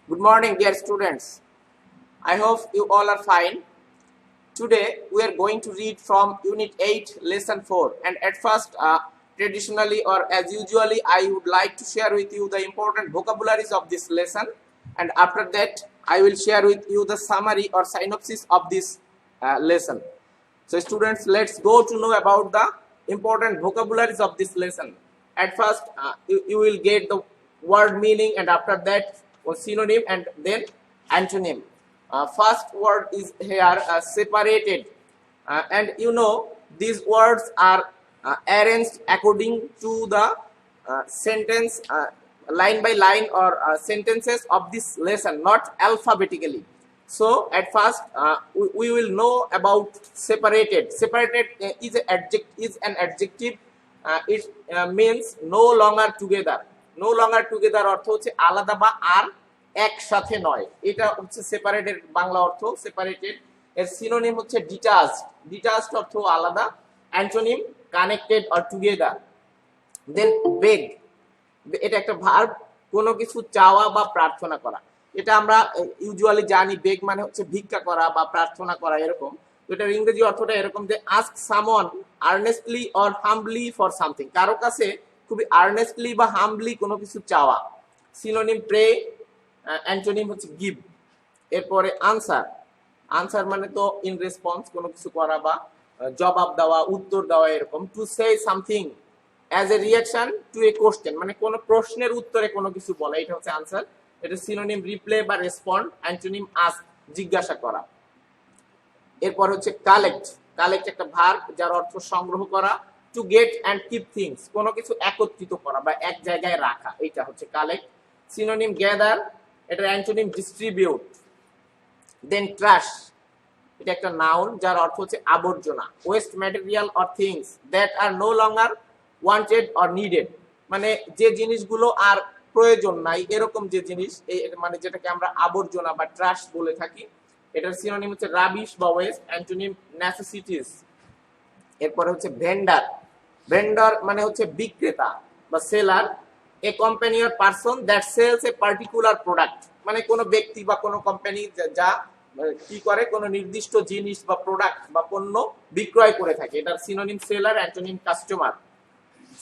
Good morning, dear students. I hope you all are fine. Today, we are going to read from Unit 8, Lesson 4. And at first, traditionally or as usually, I would like to share with you the important vocabularies of this lesson. And after that, I will share with you the summary or synopsis of this lesson. So, students, let's go to know about the important vocabularies of this lesson. At first, you will get the word meaning, and after that, synonym, and then antonym. First word is here separated, and you know these words are arranged according to the sentence, line by line, or sentences of this lesson, not alphabetically. So at first we will know about separated. Separated is an adjective. It means no longer together. No longer together অর্থ হচ্ছে আলাদা বা আর একসাথে নয়। এটা হচ্ছে separated Bangla অর্থ, separated. এর সিনোনিম হচ্ছে ডিটাচড। ডিটাচড অর্থ আলাদা। Antonym connected or together. Then beg, এটা একটা ভার্ব, কোনো কিছু চাওয়া বা প্রার্থনা করা। এটা আমরা ইউজুয়ালি জানি, বেগ মানে হচ্ছে ভিক্ষা করা বা প্রার্থনা করা, এরকম। তো এটার ইংরেজি অর্থটা এরকম যে ask someone earnestly or Hanbali for something, কারো কাছে খুবই আর্নেস্টলি বা হাম্বলি কোনো কিছু চাওয়া। সিনোনিম প্রে, অ্যান্টোনিম হচ্ছে গিভ। এরপরে আনসার। আনসার মানে তো ইন রেসপন্স, কোনো কিছু করা বা জবাব দেওয়া, উত্তর দেওয়া, এরকম। To say something as a reaction to A question, মানে কোনো প্রশ্নের উত্তরে কোনো কিছু বলা, এটা হচ্ছে আনসার। এটা সিনোনিম রিপ্লে বা রেসপন্ড, অ্যান্টোনিম আস্ক, জিজ্ঞাসা করা। এরপর হচ্ছে কালেক্ট। কালেক্ট একটা ভার্ব যার অর্থ সংগ্রহ করা। To get and keep things, কোনো কিছু একত্রিত করা বা এক জায়গায় রাখা, এটা হচ্ছে কালেক্ট। সিনোনিম গ্যাদার, এটার অ্যান্টোনিম ডিস্ট্রিবিউট। দেন ট্রাশ, এটা একটা নাউন যার অর্থ হচ্ছে আবর্জনা। Waste material or things that are no longer wanted or needed, মানে যে জিনিসগুলো আর প্রয়োজন নাই, এরকম যে জিনিস, মানে যেটাকে আমরা আবর্জনা বা ট্রাশ বলে থাকি। এটার সিনোনিম হচ্ছে রাবিশ বা ওয়েস্ট, অ্যান্টোনিম নেসেসিটিস। এরপরে হচ্ছে ভেন্ডার। ভেন্ডার মানে হচ্ছে বিক্রেতা বা seller. A company or person that sells a particular product, মানে কোনো ব্যক্তি বা কোনো কোম্পানি যা কি করে, কোনো নির্দিষ্ট জিনিস বা প্রোডাক্ট বা পণ্য বিক্রয় করে থাকে। এটার synonym seller, antonym customer.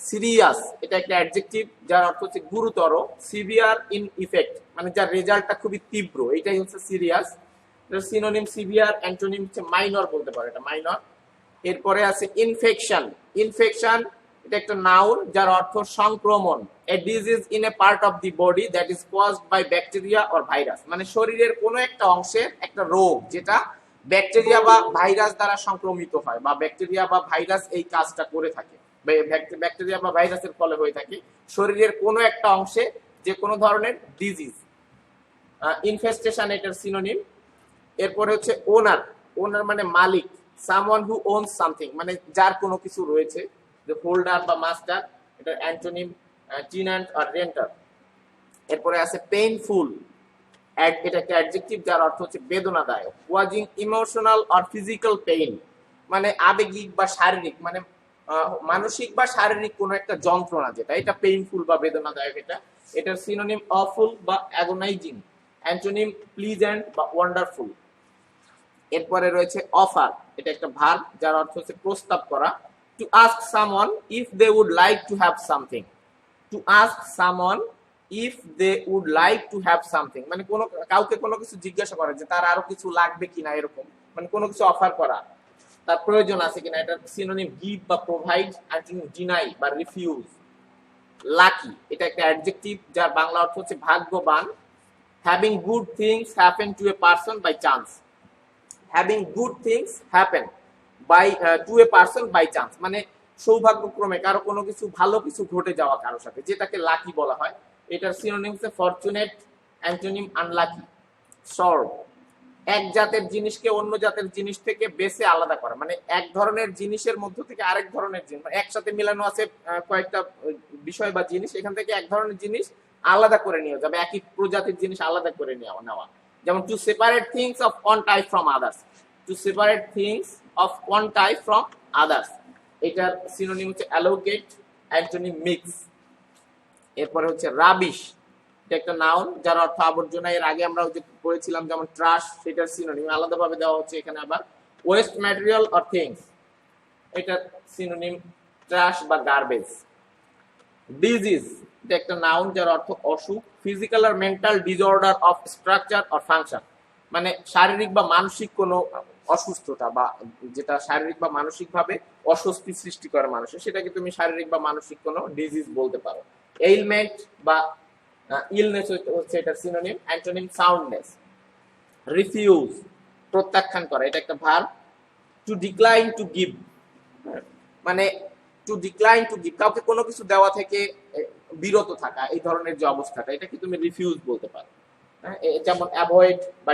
Serious, এটা একটা অ্যাডজেক্টিভ যার অর্থ হচ্ছে গুরুতর। সিভিয়ার ইন ইফেক্ট, মানে যার রেজাল্টটা খুবই তীব্র, এটাই হচ্ছে সিরিয়াস। এটার সিনোনিম সিভিয়ার, অ্যান্টোনিম হচ্ছে মাইনর বলতে পারে, এটা মাইনর। এরপরে আছে ইনফেকশন। ইনফেকশন এটা একটা নাউন যার অর্থ সংক্রমণ। A disease in a part of the body that is caused by bacteria or virus, মানে শরীরের কোনো একটা অংশের একটা রোগ যেটা ব্যাকটেরিয়া বা ভাইরাস দ্বারা সংক্রমিত হয়, বা ব্যাকটেরিয়া বা ভাইরাস এই কাজটা করে থাকে, ব্যাকটেরিয়া বা ভাইরাসের ফলে হয়ে থাকে শরীরের কোনো একটা অংশে যে কোনো ধরনের ডিজিজ। ইনফেস্টেশন এটার সিনোনিম। এরপরে হচ্ছে ওনার। ওনার মানে মালিক। সামওয়ান হু ওনস সামথিং, মানে যার কোনো কিছু রয়েছে, যে হোল্ডার বা মাস্টার। এটার অ্যান্টোনিম টিনান্ট আর রেন্টার। এরপরে আছে পেইনফুল। এটা একটা অ্যাডজেক্টিভ যার অর্থ হচ্ছে বেদনাদায়ক। ওয়াজিং ইমোশনাল অর ফিজিক্যাল পেইন, মানে আবেগিক বা শারীরিক, মানে মানসিক বা শারীরিক কোনো একটা যন্ত্রণা যেটা, এটা পেইনফুল বা বেদনাদায়ক। এটার সিনোনিম অফুল বা অ্যাগোনাইজিং, অ্যান্টোনিম প্লিজেন্ট বা ওয়ান্ডারফুল। এরপরে রয়েছে অফার। এটা একটা ভার্ব যার অর্থ হচ্ছে প্রস্তাব করা। To ask someone if they would like to have something. To ask someone if they would like to have something, মানে কোনো কাউকে কোনো কিছু জিজ্ঞাসা করা যে তার আরো কিছু লাগবে কিনা, এরকম, মানে কোনো কিছু অফার করা, তার প্রয়োজন আছে কিনা। এটা সিনোনিম গিভ বা প্রোভাইড, অ্যান্টোনিম ডিনাই বা রিফিউজ। লাকি, এটা একটা অ্যাডজেক্টিভ যার বাংলা অর্থ হচ্ছে ভাগ্যবান। Having good things happen to a person by chance. Having good things happen by to a person by chance, মানে সৌভাগ্যক্রমে কারো কোনো কিছু ভালো কিছু ঘটে যাওয়া কারোর সাথে, যেটাকে লাকি বলা হয়। এটার সিনোনিম হচ্ছে ফরচুনেট, অ্যান্টোনিম আনলাকি। সর্ব, এক জাতের জিনিসকে অন্য জাতের জিনিস থেকে বেছে আলাদা করা, মানে এক ধরনের জিনিসের মধ্য থেকে আরেক ধরনের জিনিস, একসাথে মিলানো আছে কয়েকটা বিষয় বা জিনিস, এখান থেকে এক ধরনের জিনিস আলাদা করে নিয়ে যাবে, একই প্রজাতির জিনিস আলাদা করে নেওয়া। যেমন to separate things of one type from others. To separate things of one type from others, এটার সিনোনিম হচ্ছে অ্যালোকেট, অ্যান্টোনিম মিক্স। এরপরে হচ্ছে রাবিশ। এটা একটা নাউন যার অর্থ আবর্জনা। এর আগে আমরা যে পড়েছিলাম যেমন ট্রাশ, সেটার সিনোনিম আলাদাভাবে দেওয়া হচ্ছে এখানে। আবার ওয়েস্ট ম্যাটেরিয়াল অর থিংস, এটা সিনোনিম ট্রাশ বা গার্বেজ। ডিজিজ, এটা একটা নাউন যার অর্থ অসুখ। ফিজিক্যাল আর mental disorder of structure or function, মানে শারীরিক বা মানসিক কোনো অসুস্থতা, বা যেটা শারীরিক বা মানসিক ভাবে অস্বস্তি সৃষ্টি করে মানুষের, সেটাকে তুমি শারীরিক বা মানসিক কোনো ডিজিজ বলতে পারো। এইলমেন্ট বা ইলনেস হচ্ছে এটার সিনোনিম। অ্যান্টোনিম সাউন্ডনেস। রিফিউজ, প্রত্যাখ্যান করা, এটা একটা verb. To decline to give, মানে টু ডিক্লাইন টু গিভ, কাউকে কোনো কিছু দেওয়া থেকে বিরত থাকা, এই ধরনের যে অবস্থাটা, এটাকে তুমি রিফিউজ বলতে পারো। যেমন অ্যাভয়েড বা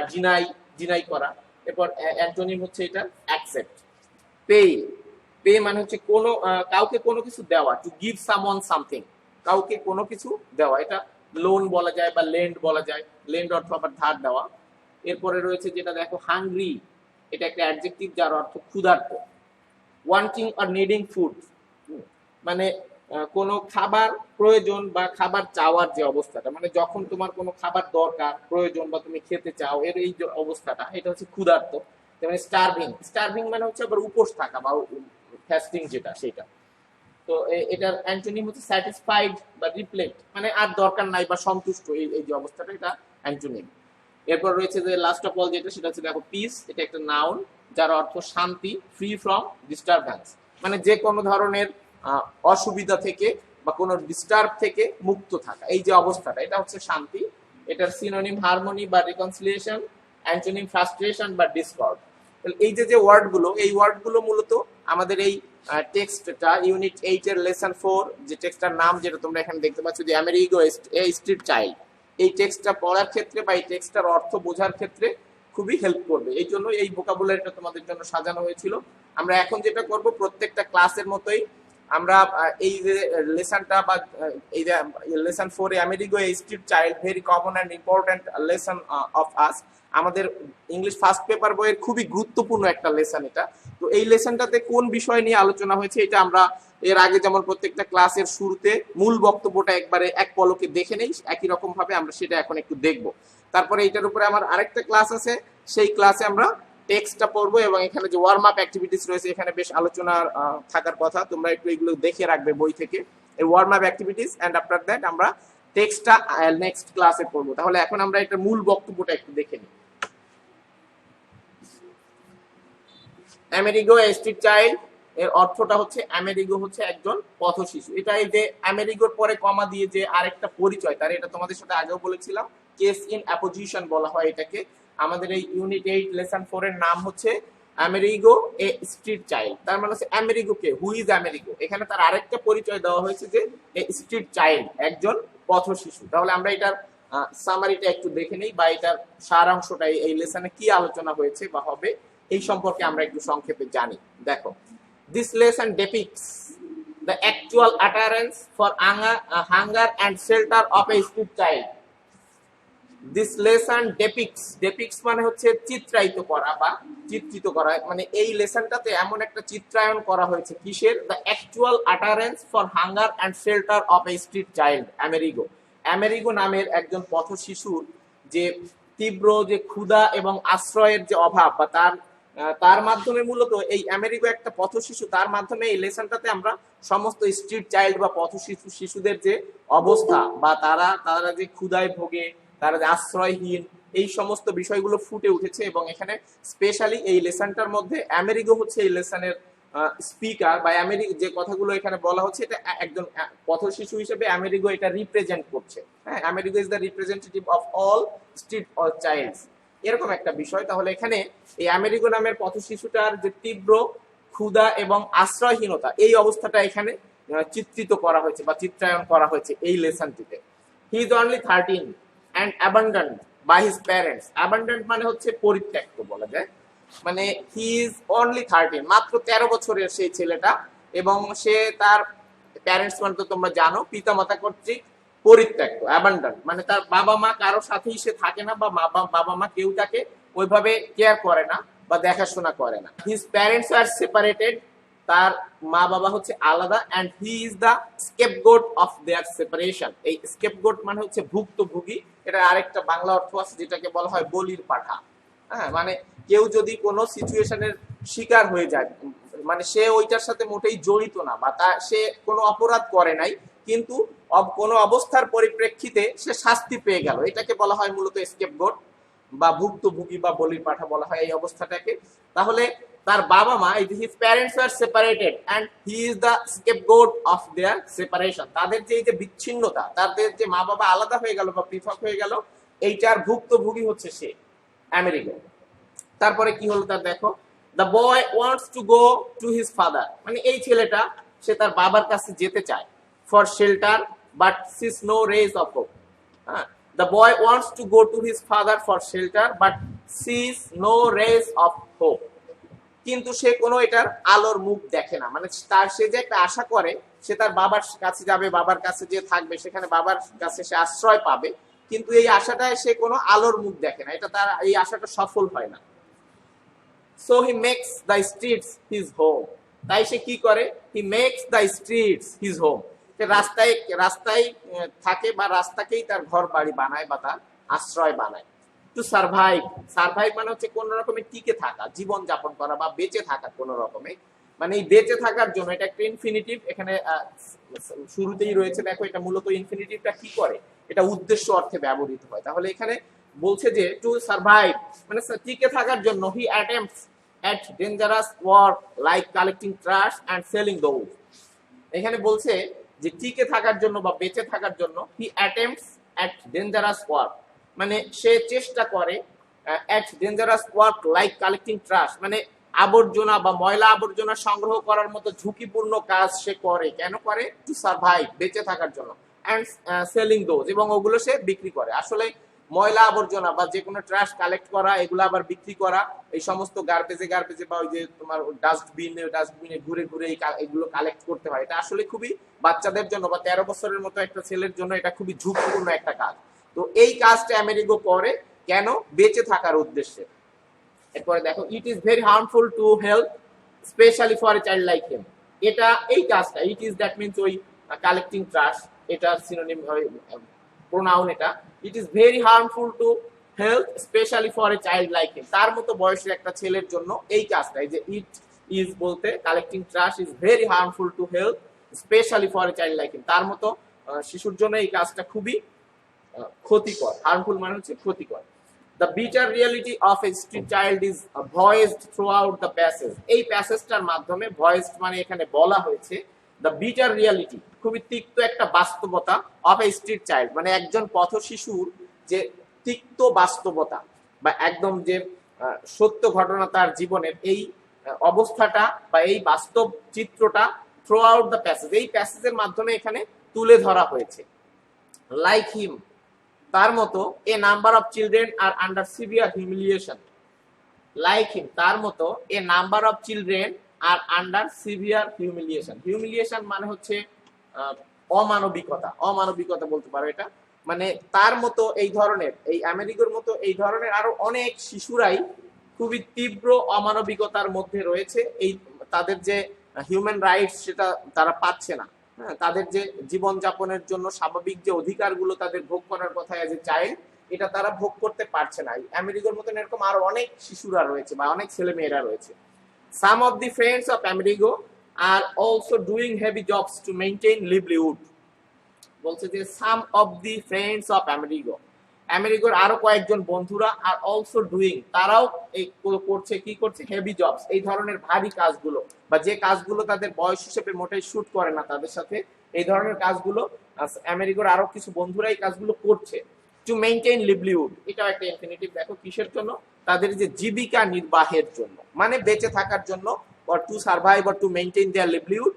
ডিনাই করা। এরপর অ্যান্টোনিম হচ্ছে এটা অ্যাকসেপ্ট। পে, পে মানে হচ্ছে কোনো কাউকে কোনো কিছু দেওয়া। টু গিভ সামওয়ান সামথিং, কাউকে কোনো কিছু দেওয়া, এটা লোন বলা যায় বা লেন্ড বলা যায়। লেন্ড অর্থ আবার ধার দেওয়া। এরপরে রয়েছে যেটা দেখো হাংরি, এটা একটা অ্যাডজেক্টিভ যার অর্থ ক্ষুধার্ত। ওয়ান্টিং অর নিডিং ফুড, মানে কোনো খাবার প্রয়োজন বা খাবার চাওয়ার যে অবস্থাটা, মানে যখন তোমার কোনো খাবার দরকার, প্রয়োজন বা তুমি খেতে চাও, এর এই যে অবস্থাটা, এটা হচ্ছে ক্ষুধার্ত। যেমন স্টারভিং, স্টারভিং মানে হচ্ছে আবার উপোস থাকা বা ফাস্টিং, যেটা সেটা। তো এটার অ্যান্টোনিম হচ্ছে স্যাটিসফাইড বা রিপ্লেট, মানে আর দরকার নাই বা সন্তুষ্ট, এই যে অবস্থাটা, এটা অ্যান্টোনিম। এরপর রয়েছে যে লাস্ট অফ অল যেটা, সেটা হচ্ছে দেখো পিস, এটা একটা নাউন যার অর্থ শান্তি। ফ্রি ফ্রম ডিস্টারবেন্স, মানে যে কোনো ধরনের অসুবিধা থেকে বা কোনো ডিস্টার্ব থেকে মুক্ত থাকা, এই যে অবস্থাটা, এটা হচ্ছে শান্তি। এটার সিনোনিম হারমোনি বা রিকনসিলিয়েশন। অ্যান্টোনিম ফ্রাস্ট্রেশন বা ডিসকর্ড। এই যে ওয়ার্ডগুলো, এই ওয়ার্ডগুলো মূলত আমাদের এই টেক্সটটা ইউনিট 8 এর লেসন 4, যে টেক্সটটার নাম যেটা তোমরা এখানে দেখতে পাচ্ছ, যে আমেরিগো এ স্ট্রিট চাইল্ড, এই টেক্সটটা পড়ার ক্ষেত্রে বা এই টেক্সটটার অর্থ বোঝার ক্ষেত্রে খুবই হেল্প করবে। এই জন্য এই ভোকাবুলারিটা তোমাদের জন্য সাজানো হয়েছিল। আমরা এখন যেটা করব, প্রত্যেকটা ক্লাসের মতোই আমরা এই যে লেসনটা বা এই যে lesson 4 A Amerigo A street child, very common and important lesson of us, আমাদের ইংলিশ ফার্স্ট পেপার বইয়ের খুবই গুরুত্বপূর্ণ একটা লেসন এটা। তো এই লেসনটাতে কোন বিষয় নিয়ে আলোচনা হয়েছে, এটা আমরা এর আগে যেমন প্রত্যেকটা ক্লাসের শুরুতে মূল বক্তব্যটা একবারে এক পলকে দেখে নেই, একই রকম ভাবে আমরা সেটা এখন একটু দেখব। তারপরে এটার উপরে আমার আরেকটা ক্লাস আছে, সেই ক্লাসে আমরা টেক্সটটা পড়বো, এবং এখানে যে ওয়ার্ম আপ অ্যাক্টিভিটিস রয়েছে, এখানে বেশ আলোচনা থাকার কথা, তোমরা একটু এগুলো দেখে রাখবে বই থেকে, এই warm up activities. And after that আমরা টেক্সটটা নেক্সট ক্লাসে পড়বো। তাহলে এখন আমরা এটা মূল বক্তব্যটা একটু দেখে নিই। আমেরিগো এ স্ট্রিট চাইল্ড, এর অর্থটা হচ্ছে আমেরিগো হচ্ছে একজন পথ শিশু। এটা এই যে আমেরিগোর পরে কমা দিয়ে যে আরেকটা পরিচয় তার, এটা তোমাদের সাথে আগেও বলেছিলাম, কেস ইন অ্যাপোজিশন বলা হয় এটাকে। আমাদের এই ইউনিট 8 লেসন 4 এর নাম হচ্ছে আমেরিগো এ স্ট্রিট চাইল্ড। তার মানে হচ্ছে Amerigo K, who is Amerigo, এখানে তার আরেকটা পরিচয় দেওয়া হয়েছে যে এ স্ট্রিট চাইল্ড, একজন পথ শিশু। তাহলে আমরা এটার সামারিটা একটু দেখে নেই, বা এটার সারাংশটা, এই লেসনে কি আলোচনা হয়েছে বা হবে, এই সম্পর্কে আমরা একটু সংক্ষেপে জানি। দেখো, this lesson depicts the actual utterance for hunger and shelter of a street child. This lesson depicts মানে হচ্ছে চিত্রায়িত করা বা চিত্রিত করা, মানে এই লেসনটাতে এমন একটা চিত্রায়ন করা হয়েছে কিসের, the actual utterance for hunger and shelter of a street child, Amerigo. Amerigo নামের একজন পথ শিশুর যে তীব্র যে ক্ষুধা এবং আশ্রয়ের যে অভাব, বা তার মাধ্যমে মূলত এই আমেরিগো একটা পথ শিশু, তার মাধ্যমে এই লেসনটাতে আমরা সমস্ত স্ট্রিট চাইল্ড বা পথ শিশুদের যে অবস্থা, বা তারা যে ক্ষুধায় ভোগে, তারা যে আশ্রয়হীন, এই সমস্ত বিষয়গুলো ফুটে উঠেছে। এবং এখানে স্পেশালি এই লেসনটার মধ্যে আমেরিগো হচ্ছে এই লেসনের স্পিকার, বা আমেরিগো যে কথাগুলো এখানে বলা হচ্ছে, এটা একজন পথ শিশু হিসেবে আমেরিগো এটা রিপ্রেজেন্ট করছে। হ্যাঁ, Amerigo is the representative of all street childs, এরকম একটা বিষয়। তাহলে এখানে এই আমেরিগো নামের পথ শিশুটার যে তীব্র ক্ষুধা এবং আশ্রয়হীনতা, এই অবস্থাটা এখানে চিত্রিত করা হয়েছে বা চিত্রায়ন করা হয়েছে এই লেসনটিতে। He is only 13 and abandoned by his parents. Abandoned মানে হচ্ছে পরিত্যক্ত বলা যায়, মানে হি ইজ অনলি 13, মাত্র 13 বছরের সেই ছেলেটা, এবং সে তার প্যারেন্টস মানে তো তোমরা জানো, পিতামাতা কর্তৃক পরিত্যক্ত। অ্যাবান্ডন মানে তার বাবা মা কারো সাথেই সে থাকে না, বা বাবা মা কেউ তাকে ওইভাবে কেয়ার করে না বা দেখাশোনা করে না। হিজ প্যারেন্টস আর সেপারেটেড, তার মা বাবা হচ্ছে আলাদা, and he is the scapegoat of their separation. এই স্কেপগোট মানে হচ্ছে ভুক্তভোগী, এটা আরেকটা বাংলা অর্থ আছে যেটাকে বলা হয় বলির পাঠা। হ্যাঁ, মানে কেউ যদি কোনো সিচুয়েশনের শিকার হয়ে যায়, মানে সে ওইটার সাথে মোটেই জড়িত না বা সে কোনো অপরাধ করে নাই, কিন্তু কোনো অবস্থার পরিপ্রেক্ষিতে সে শাস্তি পেয়ে গেল, এটাকে বলা হয় মূলত স্কেপগোট বা ভুক্তভোগী বা বলির পাঠা বলা হয় এই অবস্থাটাকে। তাহলে তার বাবা মা, his parents are separated and he is the scapegoat of their separation. তাদের যে এই যে বিচ্ছিন্নতা, তাদের যে মা বাবা আলাদা হয়ে গেল বা পৃথক হয়ে গেল, এইটার ভুক্তভোগী হচ্ছে সে, আমেরিকা। তারপরে কি হলো তার দেখো, the boy wants to go to his father, মানে এই ছেলেটা সে তার বাবার কাছে যেতে চায়, for shelter but sees no rays of hope. হ্যাঁ, the boy wants to go to his father for shelter but sees no rays of hope. কিন্তু সে কোনো এটার আলোর মুখ দেখে না, মানে তার সে যে একটা আশা করে সে তার বাবার কাছে যাবে, বাবার কাছে যে থাকবে, সেখানে বাবার কাছে সে আশ্রয় পাবে, কিন্তু এই আশাটায় সে কোনো আলোর মুখ দেখে না, এটা তার এই আশাটা সফল হয় না। So he makes the streets his home. তাই সে কি করে, he makes the streets his home, সে রাস্তায় রাস্তায় থাকে বা রাস্তাকেই তার ঘর বাড়ি বানায় বা তার আশ্রয় বানায়। টু সার্ভাইভ, সার্ভাইভ মানে হচ্ছে কোন রকমের টিকে থাকা, জীবন যাপন করা বা বেঁচে থাকা কোন রকমে, মানে এই বেঁচে থাকার জন্য, এটা একটা ইনফিনিটিভ এখানে শুরুতেই রয়েছে। দেখো এটা মূলত ইনফিনিটিভটা কি করে, এটা উদ্দেশ্য অর্থে ব্যবহৃত হয়। তাহলে এখানে বলছে যে টু সার্ভাইভ মানে টিকে থাকার জন্য, he attempts at dangerous work like collecting trash and selling those. এখানে বলছে যে টিকে থাকার জন্য বা বেঁচে থাকার জন্য, he attempts at dangerous work, মানে সে চেষ্টা করে, at dangerous work like collecting trash, মানে আবর্জনা বা ময়লা আবর্জনা সংগ্রহ করার মতো ঝুঁকিপূর্ণ কাজ সে করে। কেন করে? টু সার্ভাইভ, বেঁচে থাকার জন্য, অ্যান্ড সেলিং দোজ, এবং ওগুলো সে বিক্রি করে। আসলে ময়লা আবর্জনা বা যে কোনো ট্রাশ কালেক্ট করা, এগুলো আবার বিক্রি করা, এই সমস্ত গার্বেজে বা ওই যে তোমার ডাস্টবিনে ঘুরে ঘুরে এগুলো কালেক্ট করতে হয়, এটা আসলে খুবই বাচ্চাদের জন্য বা 13 বছরের মতো একটা ছেলের জন্য এটা খুবই ঝুঁকিপূর্ণ একটা কাজ। তো এই কাজটা আমেরিগো করে কেন? বেঁচে থাকার উদ্দেশ্যে। এরপরে দেখো, it is very harmful to health specially for a child like him. এটা এই কাজটা, ইট ইজ দ্যাট মিনস ওই কালেক্টিং ট্রাশ, এটা সিনোনিম প্রোনাউন এটা। It is very harmful to health specially for a child like him, তার মতো বয়সের একটা ছেলের জন্য এই কাজটা, এই যে ইট ইজ বলতে collecting trash is very harmful to health specially for a child like him, তার মতো শিশুর জন্য এই কাজটা খুবই ক্ষতিকর। হার্মফুল মানে হচ্ছে ক্ষতিকর। The bitter reality of a street child is voiced throughout the passage. এই প্যাসেজটার মাধ্যমে, voiced মানে এখানে বলা হয়েছে, the bitter reality খুবই তিক্ত একটা বাস্তবতা, of a street child মানে একজন পথ শিশুর যে তিক্ত বাস্তবতা বা একদম যে সত্য ঘটনা তার জীবনের, এই অবস্থাটা বা এই বাস্তব চিত্রটা throughout the passage, এই প্যাসেজের মাধ্যমে এখানে তুলে ধরা হয়েছে। Like him, তার মতো, a number of children are under severe humiliation. Like him, তার মতো, a number of children are under severe humiliation. Humiliation মানে হচ্ছে অমানবিকতা, অমানবিকতা বলতে পারো এটা। মানে তার মতো এই ধরনের, এই আমেরিকার মতো এই ধরনের আরো অনেক শিশুরাই খুবই তীব্র অমানবিকতার মধ্যে রয়েছে। এই তাদের যে হিউম্যান রাইটস সেটা তারা পাচ্ছে না। হ্যাঁ, তাদের যে জীবনযাপনের জন্য স্বাভাবিক যে অধিকারগুলো তাদের ভোগ করার কথা এজ এ চাইল্ড, এটা তারা ভোগ করতে পারছে না। আমেরিকার মতন এরকম আরো অনেক শিশুরা রয়েছে বা অনেক ছেলে মেয়েরা রয়েছে। Some of the friends of Amerigo are also doing heavy jobs to maintain livelihood. বলছে যে some of the friends of Amerigo, আমেরিকার আরো কয়েকজন বন্ধুরা, আর অলসো ডুইং, তারাও এই করছে, কি করছে? হেভি জবস, এই ধরনের ভারী কাজগুলো বা যে কাজগুলো তাদের বয়স হিসেবে মোটেই শুট করে না তাদের সাথে, এই ধরনের কাজগুলো আমেরিকার আরো কিছু বন্ধুরা এই কাজগুলো করছে। টু মেইনটেইন লিভলিহুড, এটাও একটা ইনফিনিটিভ। দেখো কিসের জন্য? তাদের যে জীবিকা নির্বাহের জন্য, মানে বেঁচে থাকার জন্য, or to survive or to maintain their livelihood,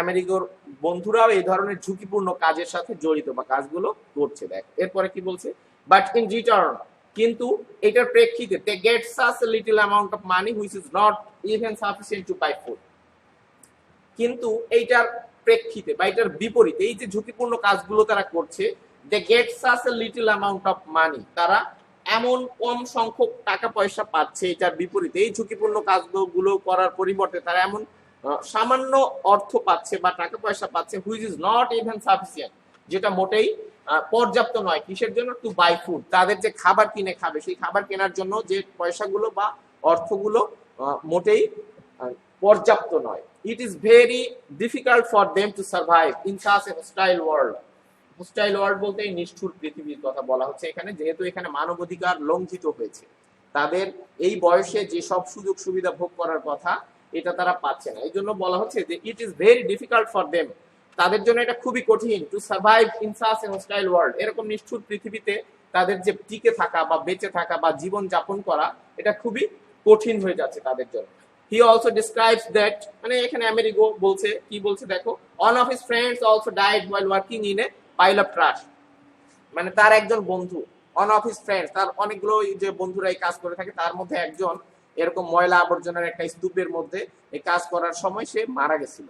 আমেরিকার বন্ধুরাও এই ধরনের ঝুঁকিপূর্ণ কাজের সাথে জড়িত বা কাজগুলো করছে। দেখ এরপরে কি বলছে, বাট ইন রিটার্ন, কিন্তু এটার প্রেক্ষিতে, they get such a little amount of money which is not even sufficient to buy food। কিন্তু এইটার প্রেক্ষিতে বা এটার বিপরীতে, এই যে ঝুঁকিপূর্ণ কাজগুলো তারা করছে, they get such a little amount of money, তারা এমন কম সংখ্যক টাকা পয়সা পাচ্ছে, এটার বিপরীতে, এই ঝুঁকিপূর্ণ কাজগুলো করার পরিবর্তে তারা এমন সামান্য অর্থ পাচ্ছে বা টাকা পয়সা পাচ্ছে, which is not even sufficient, যেটা মোটেই পর্যাপ্ত নয়। কিসের জন্য? টু বাই ফুড, তাদের যে খাবার কিনে খাবে, সেই খাবার কেনার জন্য যে পয়সাগুলো বা অর্থগুলো মোটেই পর্যাপ্ত নয়। It is very difficult for them to survive in such a hostile world. Hostile world বলতে এই নিষ্ঠুর পৃথিবীর কথা বলা হচ্ছে এখানে, যেহেতু এখানে মানবাধিকার লঙ্ঘিত হয়েছে। তাদের এই বয়সে যে সব সুযোগ সুবিধা ভোগ করার কথা, এটা তারা পাচ্ছে না। এই জন্য বলা হচ্ছে যে it is very difficult for them, তাদের জন্য এটা খুবই কঠিন, to survive in such a hostile world, এরকম নিষ্ঠুর পৃথিবীতে তাদের যে টিকে থাকা বা বেঁচে থাকা বা জীবন যাপন করা, এটা খুবই কঠিন হয়ে যাচ্ছে তাদের জন্য। হি অলসো ডিসক্রাইবস দ্যাট, মানে এখানে আমেরিগো বলছে, কি বলছে দেখো, one of his friends also died while working in a pile of trash, মানে তার একজন বন্ধু, ওয়ান অফ হিজ ফ্রেন্ডস, তার অনেকগুলো যে বন্ধুরা এই কাজ করে থাকে, তার মধ্যে একজন এরকম ময়লা আবর্জনার একটা স্তূপের মধ্যে এই কাজ করার সময় সে মারা গেছিল।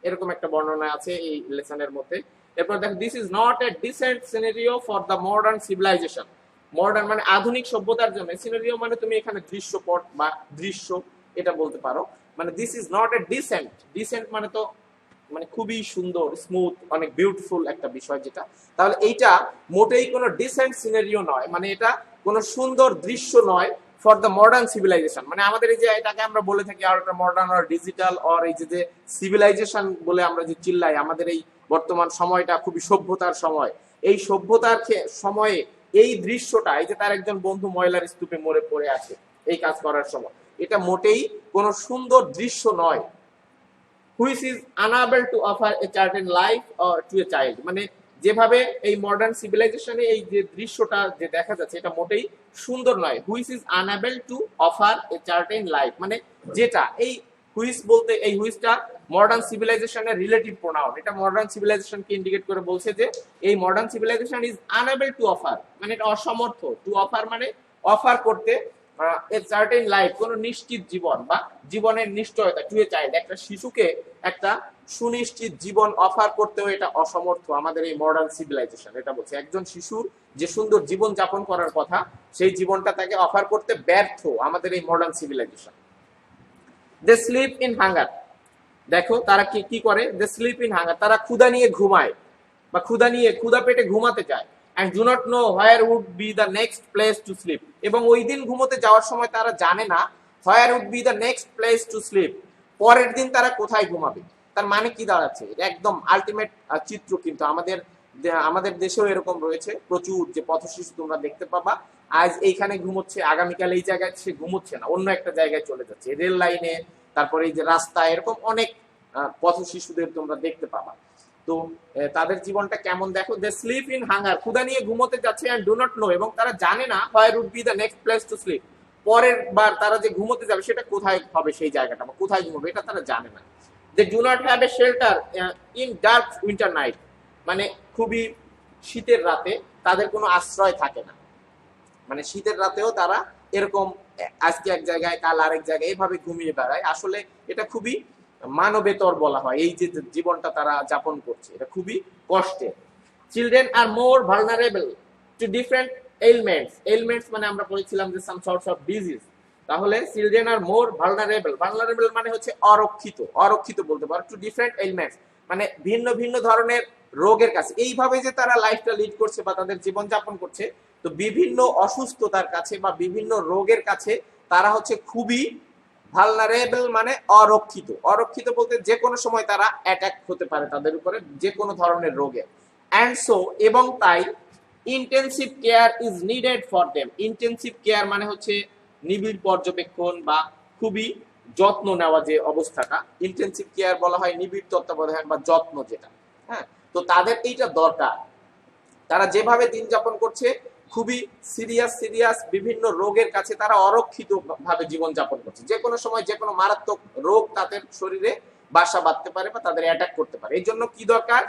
এরকম একটা বর্ণনা আছে এই লেসনের মধ্যে। এরপর দেখো, this is not a dissent scenario for the modern civilization, modern মানে আধুনিক সভ্যতার জন্য, সিনারিও মানে তুমি এখানে দৃশ্যপট বা দৃশ্য এটা বলতে পারো, মানে this is not a decent, decent মানে তো মানে খুবই সুন্দর, স্মুথ, অনেক বিউটিফুল একটা বিষয় যেটা, তাহলে এইটা মোটেই কোনো ডিসেন্ট সিনারিও নয়, মানে এটা কোনো সুন্দর দৃশ্য নয় ফর দ্য মডার্ন সিভিলাইজেশন, মানে আমাদের এই যে এটাকে আমরা বলে থাকি আল্ট্রা মডার্ন আর ডিজিটাল, আর এই যে সিভিলাইজেশন বলে আমরা যে চিল্লাই, আমাদের এই বর্তমান সময়টা খুবই সভ্যতার সময়, এই সভ্যতার সময়ে এই দৃশ্যটা, এই যে তার একজন বন্ধু ময়লার স্তূপে মরে পড়ে আছে এই কাজ করার সময়, এটা মোটেই কোনো সুন্দর দৃশ্য নয়। Which is unable to offer a certain life to a child, মানে যেভাবে এই মডার্ন সিভিলাইজেশনে এই যে দৃশ্যটা যে দেখা যাচ্ছে, এটা মোটেই সুন্দর নয়। Which is unable to offer a certain life, মানে যেটা, এই হুইচ বলতে এই হুইচটা মডার্ন সিভিলাইজেশনের রিলেটিভ প্রোনাউন, এটা মডার্ন সিভিলাইজেশনকে ইন্ডিকেট করে বলছে যে এই modern civilisation is unable to offer, মানে এটা অসমর্থ, টু অফার মানে অফার করতে, এ সার্টেন লাইফ কোন নিশ্চিত জীবন বা জীবনের নিশ্চয়তা, টু এ চাইল্ড একটা শিশুকে একটা সুনিশ্চিত জীবন অফার করতেও এটা অসমর্থ আমাদের এই মডার্ন সিভিলাইজেশন। এটা বলছে একজন শিশুর যে সুন্দর জীবন যাপন করার কথা, সেই জীবনটা তাকে অফার করতে ব্যর্থ আমাদের এই modern civilization. They sleep in hunger, দেখো তারা কি কি করে, দে স্লিপ ইন হাঙ্গার, তারা ক্ষুধা নিয়ে ঘুমায় বা ক্ষুধা পেটে ঘুমাতে যায়, and do not know where would be the next place to sleep, এবং ওই দিন ঘুমোতে যাওয়ার সময় তারা জানে না where would be the next place to sleep, পরের দিন তারা কোথায় ঘুমাবে। তার মানে কি দাঁড়াচ্ছে, একদম আলটিমেট চিত্র, কিন্তু আমাদের দেশেও এরকম রয়েছে প্রচুর, যে পথশিশু তোমরা দেখতে পাবা, আজ এইখানে ঘুমোচ্ছে, আগামীকাল এই জায়গায় সে ঘুমোচ্ছে না, অন্য একটা জায়গায় চলে যাচ্ছে, রেল লাইনে, তারপরে এই যে রাস্তায়, এরকম অনেক পথশিশুদের তোমরা দেখতে পাবা। তো তাদের জীবনটা কেমন দেখো, দে স্লিপ ইন হাঙ্গার, ক্ষুধা নিয়ে ঘুমোতে যাচ্ছে, এন্ড ডু নট নো, এবং তারা জানে না where would be the next place to sleep, পরের বার তারা যে ঘুমোতে যাবে সেটা কোথায় হবে, সেই জায়গাটা বা কোথায় ঘুমোবে এটা তারা জানে না। They do not have a shelter in dark winter night, মানে খুবই শীতের রাতে তাদের কোনো আশ্রয় থাকে না, মানে শীতের রাতেও তারা এরকম আজকে এক জায়গায় কাল আরেক জায়গায় এভাবে ঘুমিয়ে বেড়ায়। আসলে এটা খুবই মানবেতর বলা হয়, এই যে জীবনটা তারা যাপন করছে এটা খুবই কষ্টের। Children are more vulnerable to different elements, elements মানে আমরা পড়েছিলাম যে সাম সর্টস অফ ডিজিজ, তাহলে children are more vulnerable, vulnerable মানে হচ্ছে অরক্ষিত, অরক্ষিত বলতে পারো, টু ডিফারেন্ট এলিমেন্টস মানে ভিন্ন ভিন্ন ধরনের রোগের কাছে, এইভাবে যে তারা লাইফটা লিড করছে বা তাদের জীবন যাপন করছে, তো বিভিন্ন অসুস্থতার কাছে বা বিভিন্ন রোগের কাছে তারা হচ্ছে খুবই ভালনারেবল, মানে অরক্ষিত, অরক্ষিত বলতে যে কোনো সময় তারা অ্যাটাক হতে পারে তাদের উপরে যে কোনো ধরনের রোগে। অ্যান্ড সো, এবং তাই, intensive care is needed for them, intensive care মানে হচ্ছে নিবিড় পর্যবেক্ষণ বা খুবই যত্ন নেওয়া যে অবস্থাটা, ইন্টেন্সিভ কেয়ার বলা হয় নিবিড় তত্ত্বাবধান বা যত্ন যেটা, হ্যাঁ, তো তাদের এইটা দরকার। তারা যেভাবে দিন যাপন করছে খুবই সিরিয়াস বিভিন্ন রোগের কাছে তারা অরক্ষিত ভাবে জীবন যাপন করছে, যে কোনো সময় যে কোনো মারাত্মক রোগ তাদের শরীরে বাসা বাঁধতে পারে বা তাদের অ্যাটাক করতে পারে। এই জন্য কি দরকার,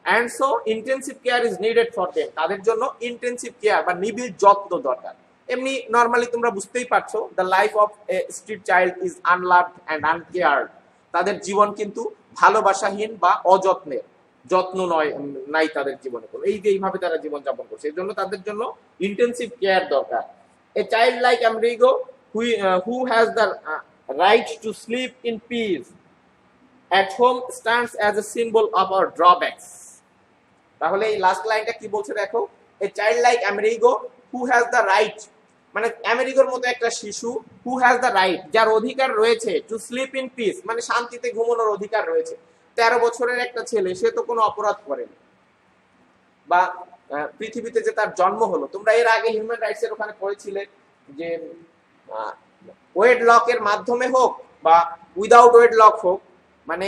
and so intensive care is needed for them, তাদের জন্য ইন্টেন্সিভ কেয়ার বা নিবিড় যত্ন দরকার। এমনি নর্মালি তোমরা বুঝতেই পারছো, the life of a street child is unloved and uncared, তাদের জীবন কিন্তু ভালোবাসাহীন বা অযত্নের, যত্ন নয় নাই তাদের জীবনে কোনো, এই যে এইভাবে তারা জীবন যাপন করছে, এই জন্য তাদের জন্য ইন্টেন্সিভ কেয়ার দরকার। A child like Amerigo who has the right to sleep in peace, at home stands as a symbol of our drawbacks. তাহলে এই লাস্ট লাইনটা কি বলছে দেখো, a child like Amerigo who has the right, মানে আমেরিগোর মতো একটা শিশু who has the right, যার অধিকার রয়েছে to sleep in peace, মানে শান্তিতে ঘুমানোর অধিকার রয়েছে। 13 বছরের একটা ছেলে, সে তো কোনো অপরাধ করেনি, বা পৃথিবীতে যে তার জন্ম হলো, তোমরা এর আগে হিউম্যান রাইটস এর ওখানে পড়েছিলে যে ওয়েড লকের মাধ্যমে হোক বা উইদাউট ওয়েড লক হোক, মানে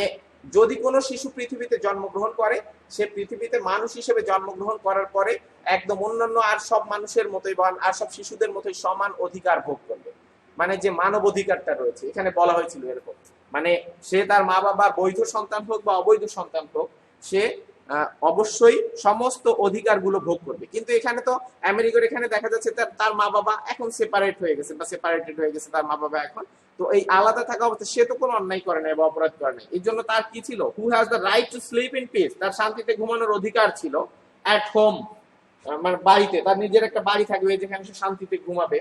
যদি কোনো শিশু পৃথিবীতে জন্মগ্রহণ করে, সে পৃথিবীতে মানুষ হিসেবে জন্মগ্রহণ করার পরে একদম অন্যান্য আর সব মানুষের মতোই বা আর সব শিশুদের মতোই সমান অধিকার ভোগ করবে। মানে যে মানব অধিকারটা রয়েছে এখানে বলা হয়েছিল এরকম, মানে সে তার মা বাবার বৈধ সন্তান হোক বা অবৈধ সন্তান হোক, সে অবশ্যই সমস্ত অধিকারগুলো ভোগ করবে। কিন্তু এখানে তো আমেরিকার এখানে দেখা যাচ্ছে তার মা বাবা এখন সেপারেট হয়ে গেছে বা সেপারেটেড হয়ে গেছে তার মা বাবা এখন, তো এই আলাদা থাকা অবস্থা সে তো কোনো অন্যায় করে নাই বা অপরাধ করে নাই, এই জন্য তার কি ছিল, who has the right to sleep in peace, তার শান্তিতে ঘুমানোর অধিকার ছিল অ্যাট হোম, মানে বাড়িতে, তার নিজের একটা বাড়ি থাকবে যেখানে সে শান্তিতে ঘুমাবে।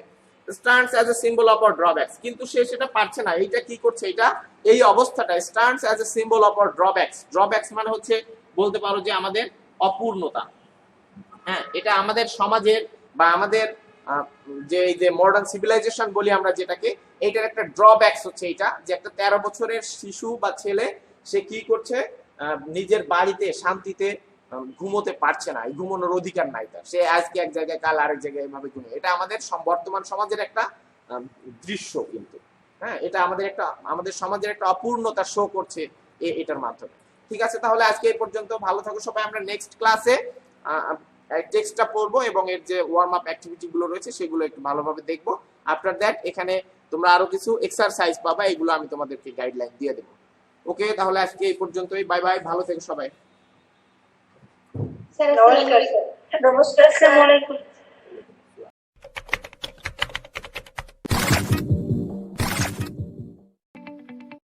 Stands as a symbol of our drawbacks, কিন্তু সে সেটা পারছে না। এইটা কি করছে, এটা এই অবস্থাটা stands as a symbol of our drawbacks. Drawbacks মানে হচ্ছে বলতে পারো যে আমাদের অপূর্ণতা। হ্যাঁ, এটা আমাদের সমাজের বা আমাদের যে এই যে মডার্ন সিভিলাইজেশন বলি আমরা যেটাকে, এইটার একটা ড্রব্যাকস হচ্ছে এইটা, যে একটা 13 বছরের শিশু বা ছেলে সে কি করছে, নিজের বাড়িতে শান্তিতে ঘুমোতে পারছে না, এই ঘুমানোর অধিকার নাই তার, সে আজকে এক জায়গায় কাল আরেক জায়গায় এভাবে ঘুমে। এটা আমাদের বর্তমান সমাজের একটা দৃশ্য, কিন্তু হ্যাঁ এটা আমাদের সমাজের একটা অপূর্ণতা শো করছে এটার মাধ্যমে। ঠিক আছে, তাহলে আজকে এই পর্যন্ত, ভালো থাকো সবাই। আমরা নেক্সট ক্লাসে টেক্সটটা পড়বো এবং এর যে ওয়ার্ম আপ অ্যাক্টিভিটি গুলো রয়েছে সেগুলো একটু ভালোভাবে দেখবো। আফটার দ্যাট এখানে তোমরা আরো কিছু এক্সারসাইজ পাবা, এগুলো আমি তোমাদেরকে গাইডলাইন দিয়ে দেবো। ওকে, তাহলে আজকে এই পর্যন্তই, বাই বাই, ভালো থেকো সবাই। নমস্কার স্যার। নমস্কার, আসসালামু আলাইকুম।